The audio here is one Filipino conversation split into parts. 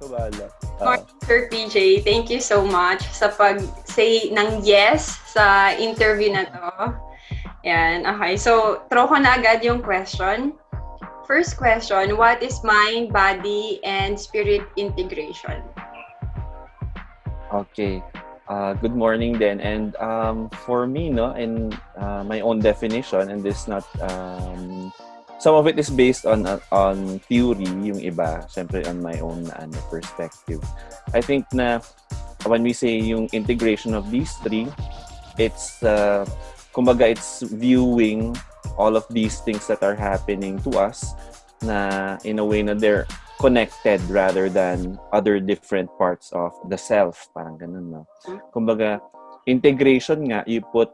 Ikaw bahala. Morning, Sir PJ. Thank you so much sa pag-say ng yes sa interview na to. Yan, okay. So, throw ko na agad yung question. First question, what is mind, body, and spirit integration? Okay. Good morning then. And for me, no, in my own definition, and this not some of it is based on theory, yung iba, syempre on my own perspective. I think na when we say yung integration of these three, it's kumbaga it's viewing all of these things that are happening to us na in a way na they're connected rather than other different parts of the self. Parang ganun, no? Kumbaga, integration nga, you put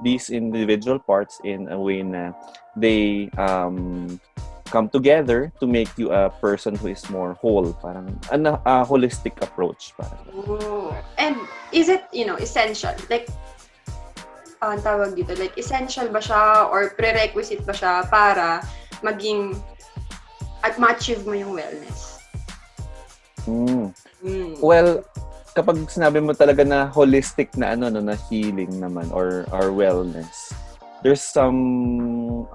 these individual parts in a way na they come together to make you a person who is more whole. Parang a holistic approach. Parang. Ooh. And is it, essential? Like, ang tawag dito, like, essential ba siya or prerequisite ba siya para maging at ma-achieve mo yung wellness? Well, kapag sinabi mo talaga na holistic na na healing naman or wellness, there's some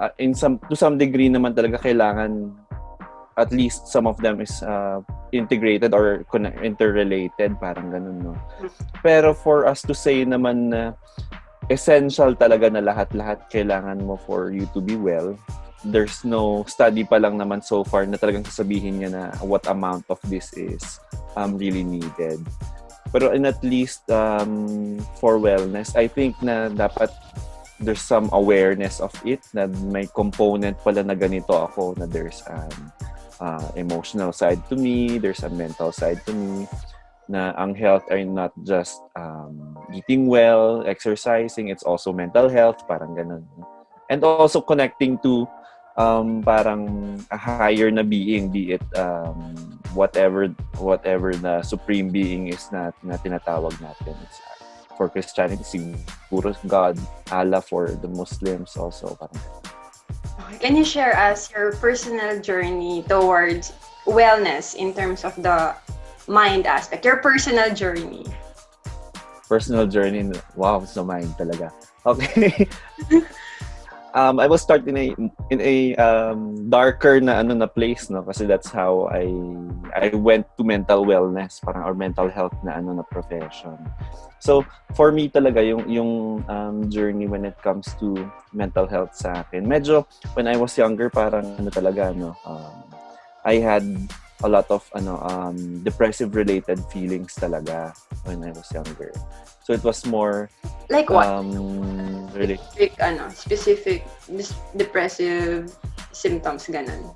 to some degree naman talaga kailangan at least some of them is integrated or interrelated, parang ganun, no? Pero for us to say naman na essential talaga na lahat-lahat kailangan mo for you to be well, there's no study pa lang naman so far na talagang sasabihin niya na what amount of this is really needed. Pero in at least for wellness, I think na dapat there's some awareness of it na may component pala na ganito ako, na there's an emotional side to me, there's a mental side to me, na ang health ay not just eating well, exercising, it's also mental health, parang ganun. And also connecting to parang a higher na being, be it whatever the supreme being is na tinatawag natin. It's, for Christianity, siguro God, Allah for the Muslims also. Parang. Okay. Can you share us your personal journey towards wellness in terms of the mind aspect? Your personal journey. Personal journey, wow, sa mind talaga. Okay. I will start in a darker na place, no, kasi that's how I went to mental wellness, parang, or mental health na na profession. So for me talaga yung journey when it comes to mental health sa akin, medyo when I was younger, parang talaga I had a lot of depressive related feelings talaga when I was younger. So it was more like what? Really Specific depressive symptoms ganun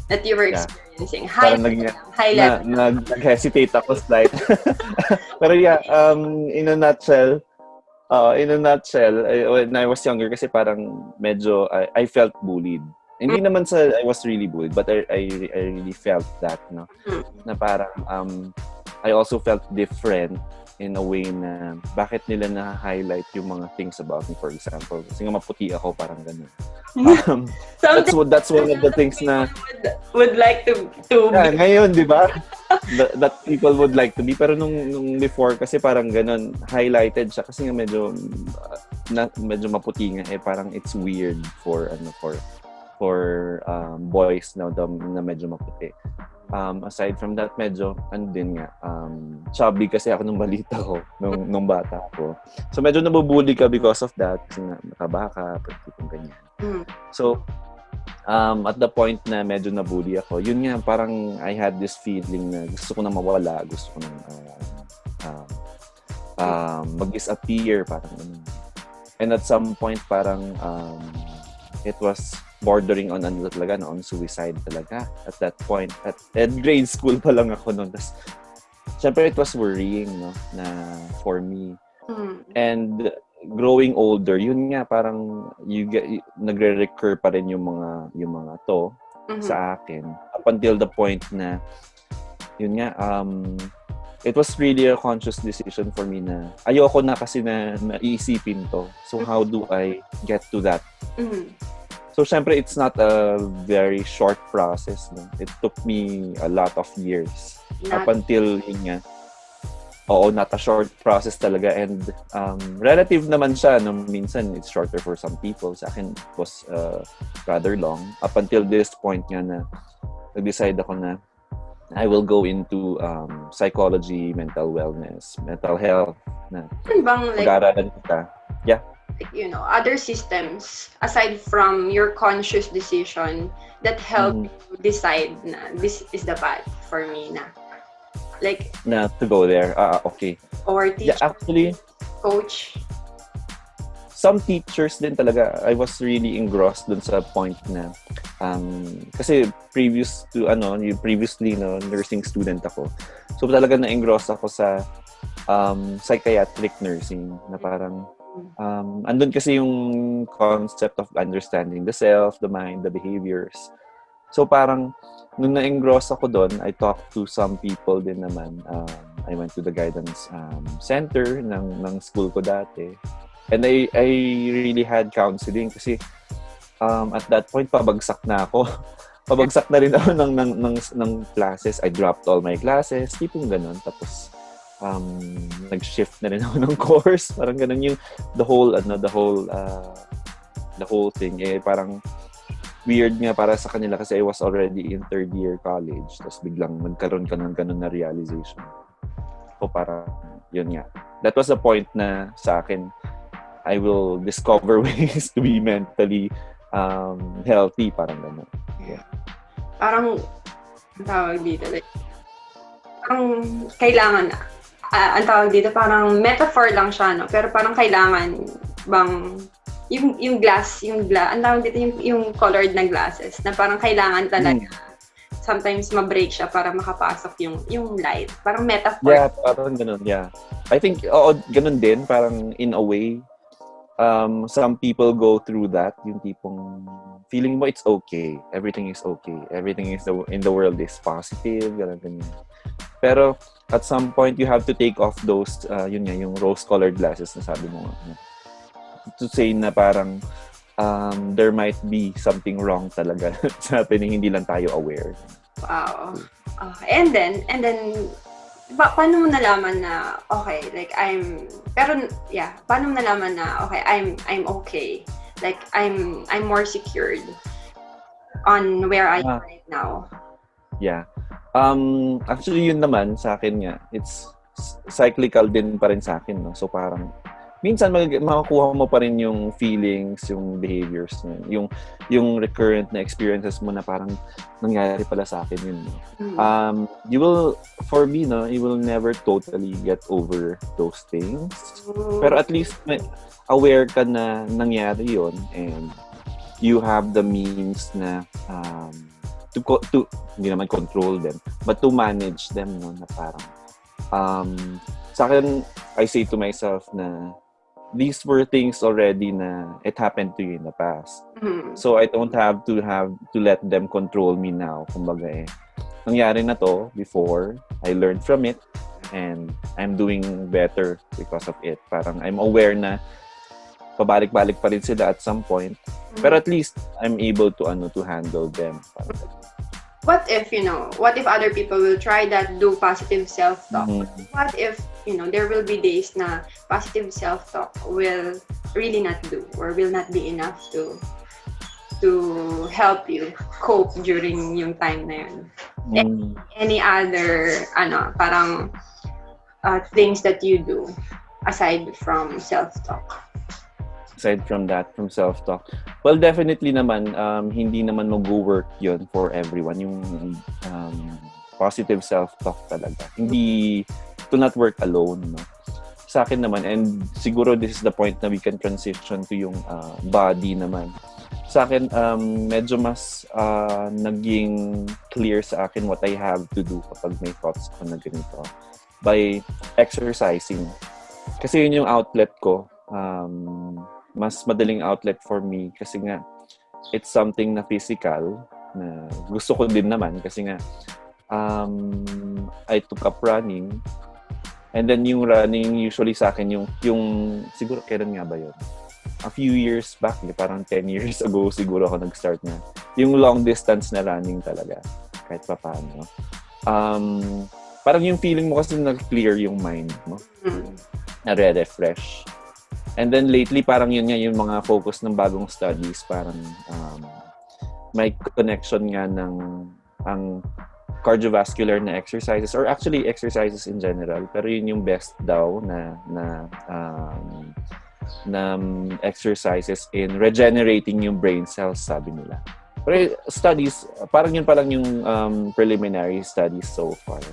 that you were experiencing. High level. Nag-hesitate ako slide. Pero yeah, in a nutshell, when I was younger kasi parang medyo I felt bullied. Hindi naman sa I was really bullied, but I really felt that, no? Na parang I also felt different in a way na bakit nila na-highlight yung mga things about me, for example. Kasi nga maputi ako, parang ganun. That's one of the things na would like to yeah, ngayon, di ba? That people would like to be. Pero nung before, kasi parang ganun, highlighted siya. Kasi nga medyo maputi nga. Parang it's weird for boys na medyo maputi. Aside from that, medyo din nga, chubby kasi ako nung balita ko, nung bata ako. So medyo nabubuli ka because of that, kasi nga nakabaka, pagkitong ganyan. So at the point na medyo nabully ako, yun nga, parang I had this feeling na gusto ko na mawala, gusto ko na mag-disappear, parang and at some point parang it was bordering on talaga, on suicide talaga at that point. At grade school pa lang ako noon. Tas, syempre, it was worrying, no, na for me. And growing older, yun nga, parang nagre-recur pa rin yung mga to sa akin. Up until the point na, yun nga, it was really a conscious decision for me na ayoko na kasi na iisipin to. So, how do I get to that? So, syempre, it's not a very short process. No? It took me a lot of years up until yun nga. Oo, not a short process talaga, and relative naman siya. No? Minsan, it's shorter for some people. Sa akin, it was rather long. Up until this point nga na nag-decide ako na I will go into psychology, mental wellness, mental health. Na bang pag-aaralan kita. Yeah. Other systems aside from your conscious decision that help you decide na this is the path for me na. Like na to go there. Okay. Or teacher, actually, coach. Some teachers din talaga, I was really engrossed dun sa point na kasi previously nursing student ako. So talaga na-engross ako sa psychiatric nursing na parang andun kasi yung concept of understanding the self, the mind, the behaviors. So parang nung na-engross ako doon, I talked to some people din naman. I went to the guidance center ng school ko dati. And I really had counseling kasi at that point pabagsak na ako. Pabagsak na rin ako ng classes. I dropped all my classes, tipong ganun. Tapos nag-shift na rin ako ng course. Parang ganun yung the whole thing parang weird nga para sa kanila kasi I was already in third year college. Tapos biglang magkaroon ka ng ganun na realization. So parang yun nga. That was the point na sa akin I will discover ways to be mentally healthy, parang gano'n. Yeah. Parang tawag dito, like, parang kailangan ang tawag dito, parang metaphor lang siya, no? Pero parang kailangan bang yung glass, ang tawag dito yung colored na glasses na parang kailangan talaga sometimes ma-break siya para makapasok yung light. Parang metaphor. Yeah, parang gano'n, yeah. I think, gano'n din, parang in a way, some people go through that, yung tipong feeling mo it's okay, everything is okay, everything is in the world is positive, ganyan. Pero at some point you have to take off those yung rose-colored glasses na sabi mo, to say na parang there might be something wrong talaga sa happening, hindi lang tayo aware. Wow. And then paano mo nalaman na okay, like paano mo nalaman na okay, I'm okay, like I'm more secured on where I am right now? Yeah. Actually yun naman sa akin nga, it's cyclical din pa rin sa akin, no? So parang minsan makakuha mo pa rin yung feelings, yung behaviors, yung recurrent na experiences mo na parang nangyayari pala sa akin yun. No? You will never totally get over those things. Pero at least aware ka na nangyari yun and you have the means na to hindi naman control them, but to manage them, no? Na parang sa akin, I say to myself na these were things already na it happened to you in the past. So I don't have to let them control me now. Kumbaga nangyari na to before, I learned from it, and I'm doing better because of it. Parang I'm aware na pabalik-balik pa rin sila at some point. Pero at least I'm able to handle them. What if other people will try that, do positive self-talk? What if, there will be days na positive self-talk will really not do or will not be enough to help you cope during yung time na yun? Any other, parang things that you do aside from self-talk? Aside from self-talk. Well, definitely naman, hindi naman mag-work yun for everyone. Yung positive self-talk talaga. Hindi, to not work alone. No? Sa akin naman, and siguro this is the point na we can transition to yung body naman. Sa akin, medyo mas naging clear sa akin what I have to do kapag may thoughts ko na ganito. By exercising. Kasi yun yung outlet ko. Mas madaling outlet for me kasi nga it's something na physical na gusto ko din naman kasi nga I took up running, and then yung running usually sa akin yung siguro kailan nga ba yun? A few years back, parang 10 years ago siguro ako nag-start na yung long distance na running talaga kahit pa paano. parang yung feeling mo kasi nag-clear yung mind mo, na-refresh. And then lately, parang yun nga yung mga focus ng bagong studies, parang may connection nga ng ang cardiovascular na exercises or actually exercises in general, pero yun yung best daw na exercises in regenerating yung brain cells, sabi nila. Pero studies, parang yun pa lang yung preliminary studies so far.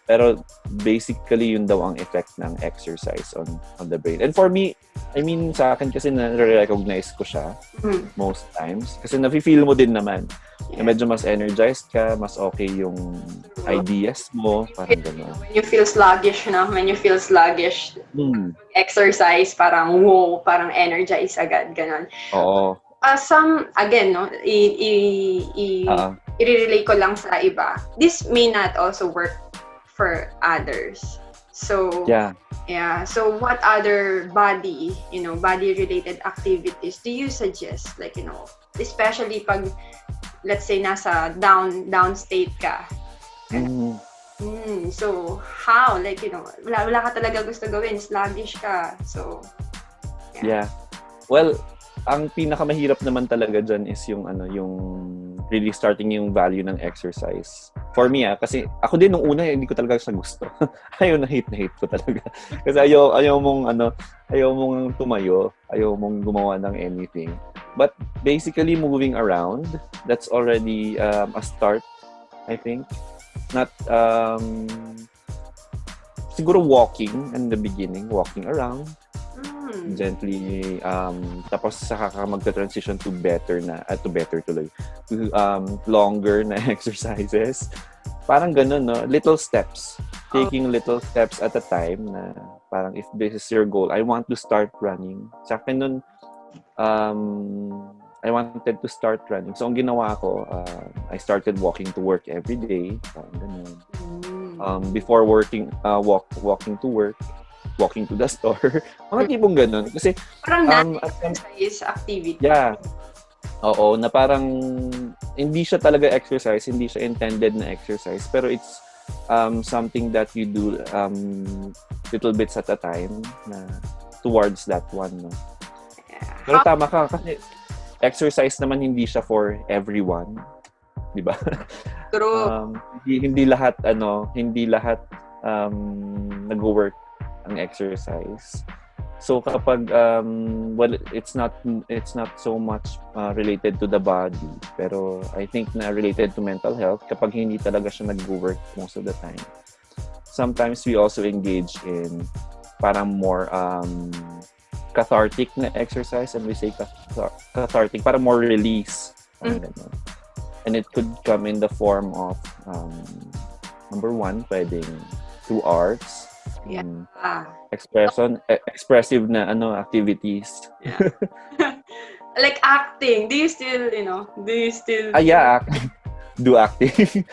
Pero basically yun daw ang effect ng exercise on the brain. And for me, I mean, sa akin kasi na-recognize ko siya most times. Kasi nafe-feel mo din naman. Na medyo mas energized ka, mas okay yung ideas mo, parang gano'n. When you feel sluggish, exercise, parang wow, parang energized agad, gano'n. Oo. Some, again, no, i-relay ko lang sa iba. This may not also work for others. So, yeah. So, what other body-related activities do you suggest? Like, especially pag, let's say, nasa down state ka. So, how? Like, wala ka talaga gusto gawin. Sluggish ka. So, yeah. Well, ang pinakamahirap naman talaga dyan is yung really starting yung value ng exercise. For me, kasi ako din nung una, hindi ko talaga siya gusto. Ayaw na hate ko talaga. Kasi ayaw mong tumayo, ayaw mong gumawa ng anything. But basically, moving around, that's already a start, I think. Not, siguro walking in the beginning, walking around, gently, tapos saka ka magka-transition to longer na exercises. Parang ganun, no? Little steps. Taking little steps at a time na parang if this is your goal, I want to start running. Sa akin nun, I wanted to start running. So, ang ginawa ko, I started walking to work every day. Parang ganun. Before walking to work, walking to the store. Mga tipong ganun. Kasi, parang exercise activity. Yeah. Oo, na parang hindi siya talaga exercise, hindi siya intended na exercise, pero it's something that you do little bits at a time na towards that one. No? Pero tama ka, kasi exercise naman hindi siya for everyone. Di ba? True. Hindi lahat nag-work ang exercise. So kapag it's not so much related to the body, pero I think na related to mental health kapag hindi talaga siya nag-work most of the time. Sometimes we also engage in parang more cathartic na exercise, and we say cathartic, parang more release. And it could come in the form of number one, pwedeng through arts. Expressive na activities. Yeah. Like acting. Do you still yeah, do acting.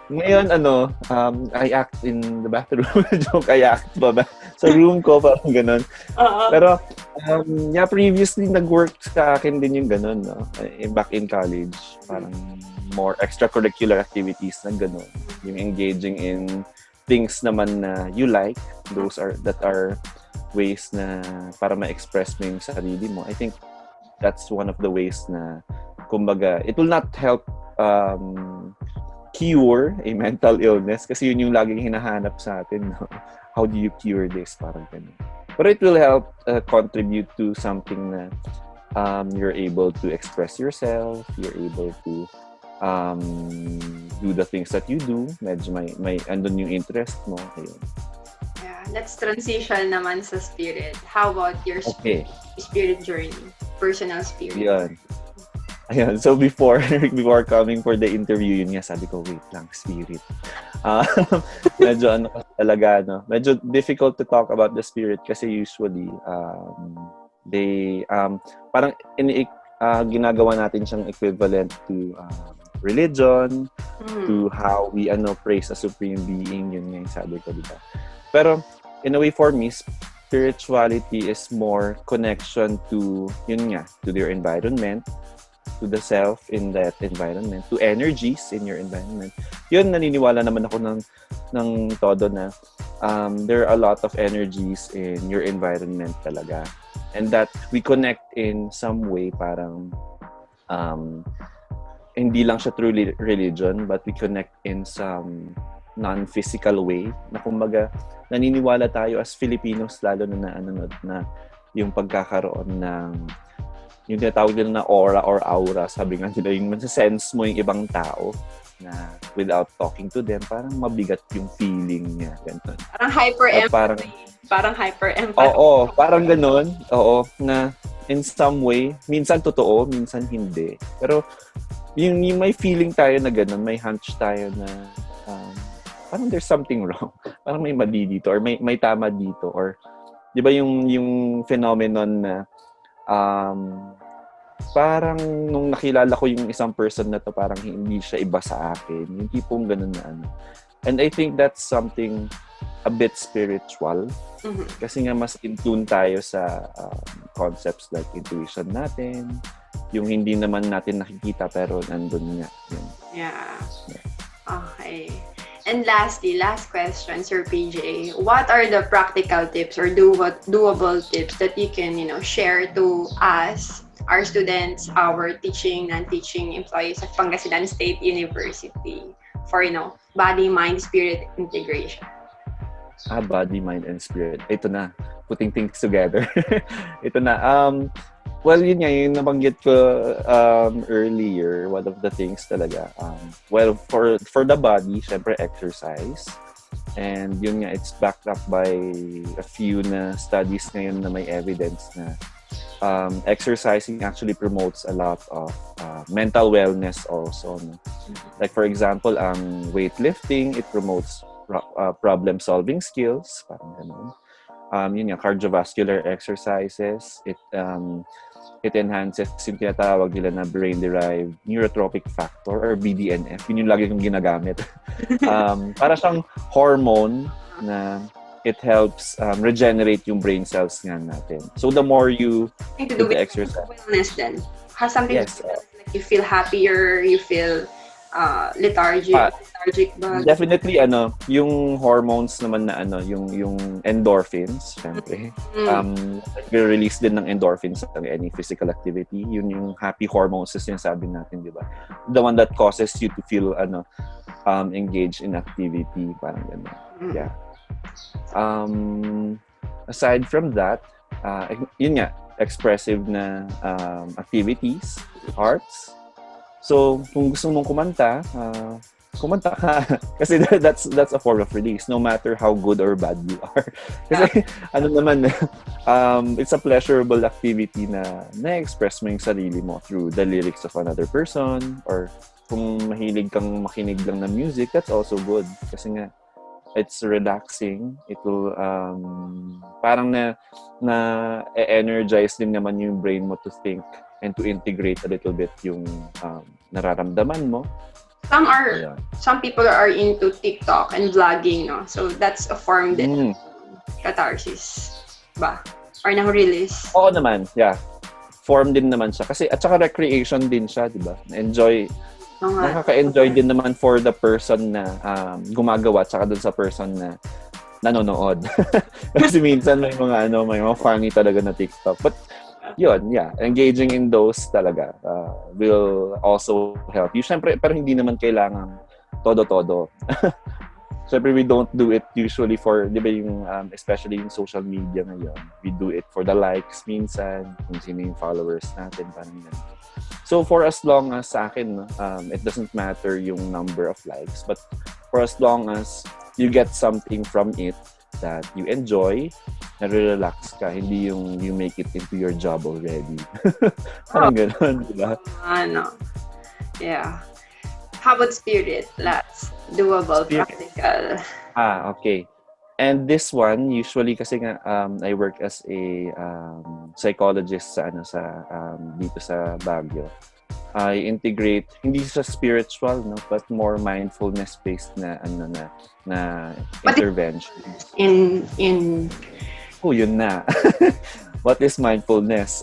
Ngayon I act in the bathroom. Joke, I act ba sa room ko, parang ganun. Pero yeah, previously nag-work sa akin din yung ganun, no? Back in college, parang more extracurricular activities na ganun. Yung engaging in things naman na you like, that are ways na para ma-express mo yung sarili mo. I think that's one of the ways na, kumbaga, it will not help cure a mental illness kasi yun yung laging hinahanap sa atin. No? How do you cure this? Parang ganun. But it will help contribute to something na you're able to express yourself, you're able to do the things that you do. Medyo may andun yung interest mo. Ayun. Yeah, let's transition naman sa spirit. How about your spirit journey? Personal spirit. Ayan. So before coming for the interview, yun nga sabi ko, wait lang, spirit. Medyo talaga, no? Medyo difficult to talk about the spirit kasi usually they parang ginagawa natin siyang equivalent to religion, to how we praise a supreme being, yun nga yung sabi ko, diba? Pero in a way, for me, spirituality is more connection to, yun nga, to your environment, to the self in that environment, to energies in your environment. Yun, naniniwala naman ako ng todo na there are a lot of energies in your environment talaga. And that we connect in some way, parang hindi lang siya through religion, but we connect in some non-physical way na kumbaga naniniwala tayo as Filipinos lalo na yung pagkakaroon ng yung tinatawag nila na aura or aura, sabi nga nila, yung sense mo yung ibang tao na without talking to them, parang mabigat yung feeling niya. Ganun. Parang hyper-empathy. Parang hyper-empathy. Oo, parang ganun. Oo, na in some way, minsan totoo, minsan hindi. Pero yung may feeling tayo na ganun, may hunch tayo na parang there's something wrong. Parang may mali dito or may tama dito. Or, di ba yung phenomenon na parang nung nakilala ko yung isang person na to, parang hindi siya iba sa akin. Yung tipong ganun na ano. And I think that's something a bit spiritual. Mm-hmm. Kasi nga mas in tune tayo sa concepts like intuition natin, yung hindi naman natin nakikita pero nandun nga. Yun. Yeah. Okay. And lastly, last question, Sir PJ. What are the practical tips or doable tips that you can, share to us, our students, our teaching, non-teaching employees at Pangasinan State University for, body, mind, spirit integration? Body, mind, and spirit. Ito na. Putting things together. Ito na. Well, yun nga, yung nabanggit ko earlier, one of the things talaga. Well, for the body, syempre exercise. And yun nga, it's backed up by a few na studies ngayon na may evidence na exercising actually promotes a lot of mental wellness also. No? Like for example, weightlifting, it promotes problem-solving skills. Parang ganun. Yun nga, cardiovascular exercises, it enhances yung tinatawag nila na brain-derived neurotrophic factor or BDNF. Yun yung lagi kong ginagamit. Para siyang hormone na it helps regenerate yung brain cells nga natin. So the more you do the exercise. Wellness then. Has something to do with like you feel happier, you feel lethargic ba? Definitely yung hormones naman na yung endorphins, syempre. Release din ng endorphins ng any physical activity. Yun yung happy hormones yung sabi natin, di ba? The one that causes you to feel engaged in activity, parang gano'n. Yeah. Aside from that, yun nga, expressive na activities, arts. So, kung gusto mong kumanta ka. Kasi that's a form of release, no matter how good or bad you are. Kasi, it's a pleasurable activity na na-express mo yung sarili mo through the lyrics of another person, or kung mahilig kang makinig lang ng music, that's also good. Kasi nga, it's relaxing. It will, parang na energize din naman yung brain mo to think and to integrate a little bit yung nararamdaman mo. Some people are into TikTok and vlogging, no? So that's a form din catharsis ba? Or ng release? Oo naman, yeah. Form din naman siya. Kasi at saka recreation din siya, di ba? Nakaka-enjoy din naman for the person na gumagawa at saka dun sa person na nanonood. Kasi minsan may mga funny talaga na TikTok. But yun, yeah, engaging in those talaga will also help you. Siyempre, pero hindi naman kailangan todo-todo. Siyempre, we don't do it usually for, di ba yung, especially yung social media ngayon, we do it for the likes minsan, kung sino yung followers natin, parang yan. So, for as long as sa akin, it doesn't matter yung number of likes, but for as long as you get something from it that you enjoy, na-relax ka, hindi yung you make it into your job already. Parang gano'n, di ba? Yeah. How about spirit? Let's doable, practical. Okay. And this one, usually kasi nga, I work as a psychologist sa dito sa Baguio. I integrate, hindi siya spiritual, no, but more mindfulness-based na intervention. In Oh, yun na. What is mindfulness?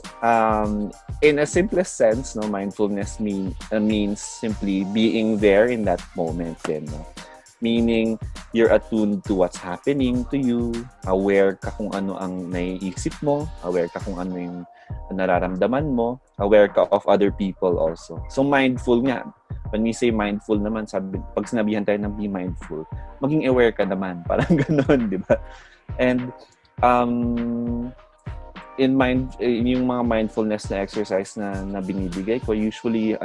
In a simplest sense, no, mindfulness means simply being there in that moment. Then, no? Meaning, you're attuned to what's happening to you, aware ka kung ano ang naiisip mo, aware ka kung ano yung nararamdaman mo, aware ka of other people also. So, mindful nga. When we say mindful naman, pag sinabihan tayo ng be mindful, maging aware ka naman. Parang gano'n, di ba? And, yung mga mindfulness na exercise na binibigay ko usually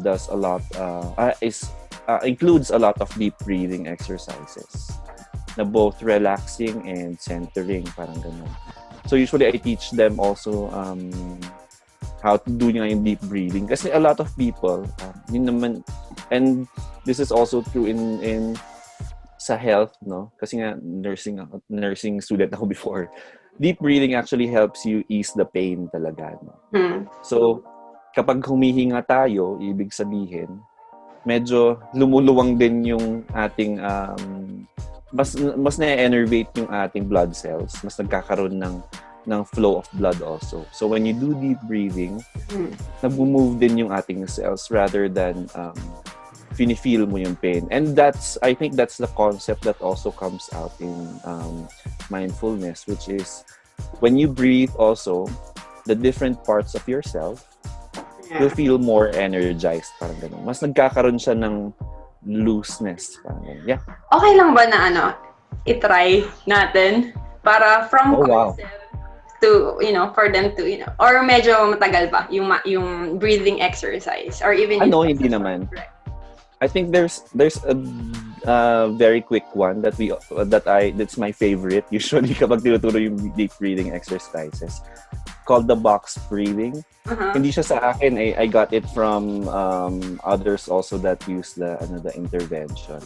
does a lot includes a lot of deep breathing exercises na both relaxing and centering, parang ganun. So usually I teach them also how to do yung deep breathing kasi a lot of people yun naman, and this is also true in sa health, no? Kasi nga nursing student ako before. Deep breathing actually helps you ease the pain talaga, no? So, kapag humihinga tayo, ibig sabihin, medyo lumuluwang din yung ating mas na-enervate yung ating blood cells, mas nagkakaroon ng flow of blood also. So when you do deep breathing, nag-move din yung ating cells rather than feel mo yung pain. And I think that's the concept that also comes out in mindfulness, which is when you breathe also, the different parts of yourself will feel more energized, parang ganun. Mas nagkakaroon siya ng looseness, parang ganun. Yeah. Okay lang ba na i-try natin para from concept to, for them to, or medyo matagal ba yung breathing exercise or even hindi naman. I think there's a very quick one that's my favorite usually kapag tinuturo yung deep breathing exercises, called the box breathing. Hindi siya sa akin, I got it from others also that use the intervention.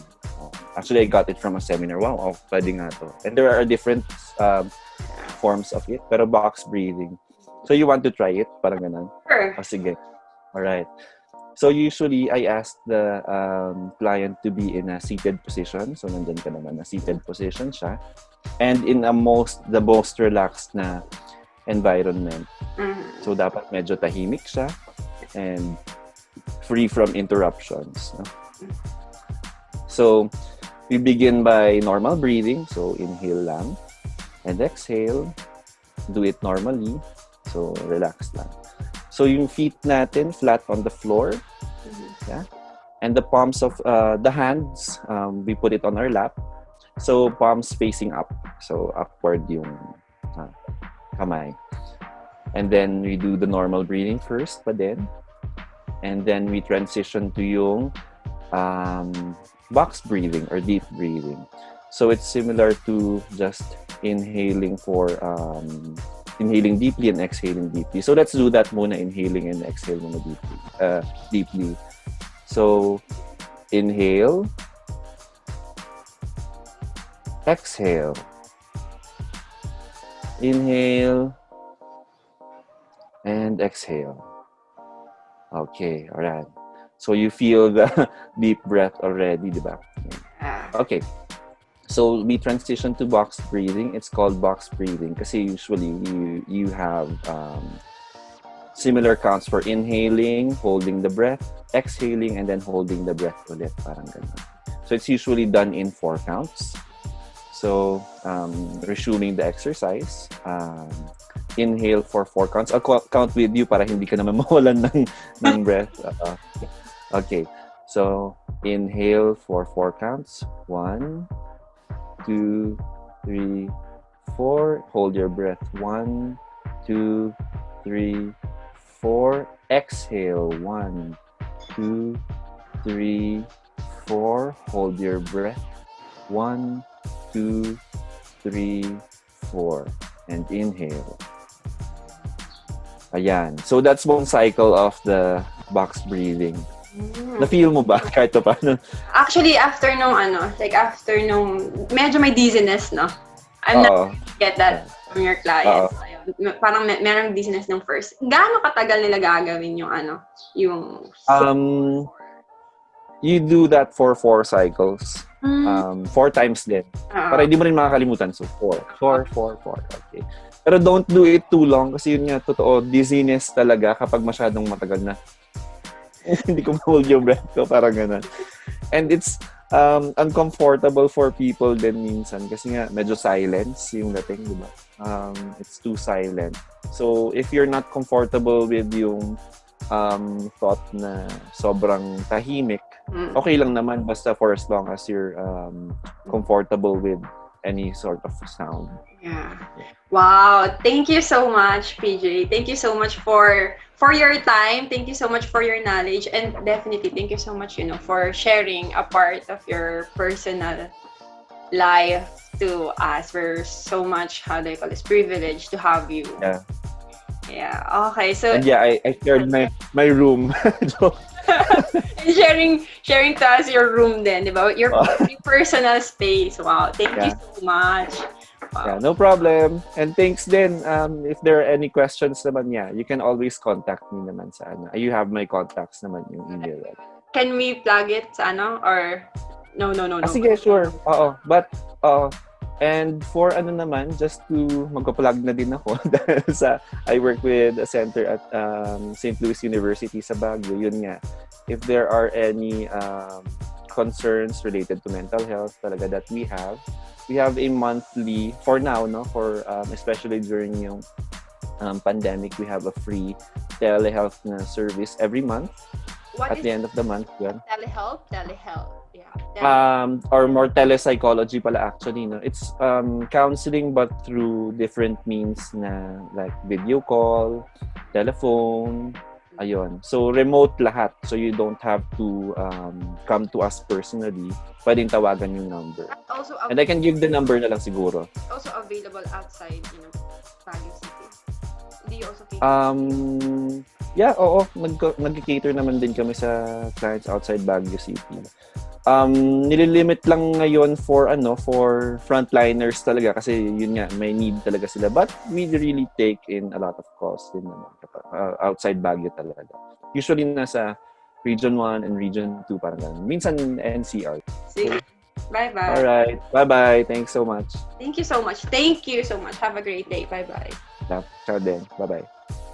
Actually, I got it from a seminar. Wow, pwede nga to. And there are different forms of it, pero box breathing. So you want to try it? Parang ganun? Sure. Sige. Alright. So usually, I ask the client to be in a seated position. So nandun ka naman, na seated position siya. And in the most relaxed na environment. So dapat medyo tahimik siya and free from interruptions. No? So we begin by normal breathing. So inhale lang and exhale. Do it normally. So relax lang. So yung feet natin flat on the floor. Yeah. And the palms of the hands, we put it on our lap. So palms facing up. So upward yung kamay. And then we do the normal breathing first pa din. And then we transition to yung box breathing or deep breathing. So it's similar to just inhaling deeply and exhaling deeply. So let's do that muna, inhaling and exhale muna deeply. So inhale, exhale, inhale, and exhale. Okay, alright. So you feel the deep breath already, di ba? Okay. So we transition to box breathing. It's called box breathing kasi usually you have similar counts for inhaling, holding the breath, exhaling, and then holding the breath ulit. Parang ganun. So it's usually done in 4 counts. So resuming the exercise, inhale for 4 counts. I'll count with you para hindi ka naman mawalan ng breath. Okay. So inhale for 4 counts. 1, 2, 3, 4. Hold your breath. 1, 2, 3, 4. Exhale. 1, 2, 3, 4. Hold your breath. 1, 2, 3, 4. And inhale. Ayan. So that's one cycle of the box breathing. Na-feel mo ba kahit pa paano? Actually, after nung medyo may dizziness, no? I'm not get that from your clients. Parang merong dizziness nung first. Gaano katagal nila gagawin yung you do that for 4 cycles. 4 times din. Para Oo. hindi mo rin makakalimutan. So, 4. 4, 4, 4. Okay. Pero don't do it too long kasi yun nga, totoo, dizziness talaga kapag masyadong matagal na. Hindi ko ma-hold yung breath ko, parang ganun. And it's uncomfortable for people din minsan kasi nga medyo silence yung dating, di ba? It's too silent. So, if you're not comfortable with yung thought na sobrang tahimik, okay lang naman basta for as long as you're comfortable with any sort of sound. Yeah. Wow. Thank you so much, PJ. Thank you so much for your time. Thank you so much for your knowledge, and definitely thank you so much, for sharing a part of your personal life to us. We're so much, how do I call this, privileged to have you. Yeah. Yeah. Okay. So And yeah, I shared my room. and sharing to us your room then, di ba? Your personal space. Wow. Thank you so much. Wow. Yeah, no problem. And thanks din. If there are any questions naman, you can always contact me naman sa ano. You have my contacts naman yung email. Can we plug it sa ano? Or no. Sige, sure. Oo. But, and for ano naman, just to magpa-plug na din ako dahil I work with a center at St. Louis University sa Baguio. Yun nga. If there are any concerns related to mental health talaga that we have a monthly, for now, no, for especially during yung pandemic, we have a free telehealth na service every month. What at the end of the month. Yan. Telehealth? Yeah. Or more telepsychology pala actually. No? It's counseling but through different means na like video call, telephone, ayun. So remote lahat. So you don't have to come to us personally. Pwedeng tawagan yung number. And I can give the number na lang siguro. Also available outside, Baguio City. Do you also yeah, oo. Nag-cater naman din kami sa clients outside Baguio City. Nililimit lang ngayon for frontliners talaga kasi yun nga, may need talaga sila. But we really take in a lot of calls din naman outside Baguio talaga. Usually nasa Region 1 and Region 2 parang ganun. Minsan NCR. Sige. Bye-bye. Alright. Bye-bye. Thanks so much. Thank you so much. Have a great day. Bye-bye. Ciao din. Bye-bye.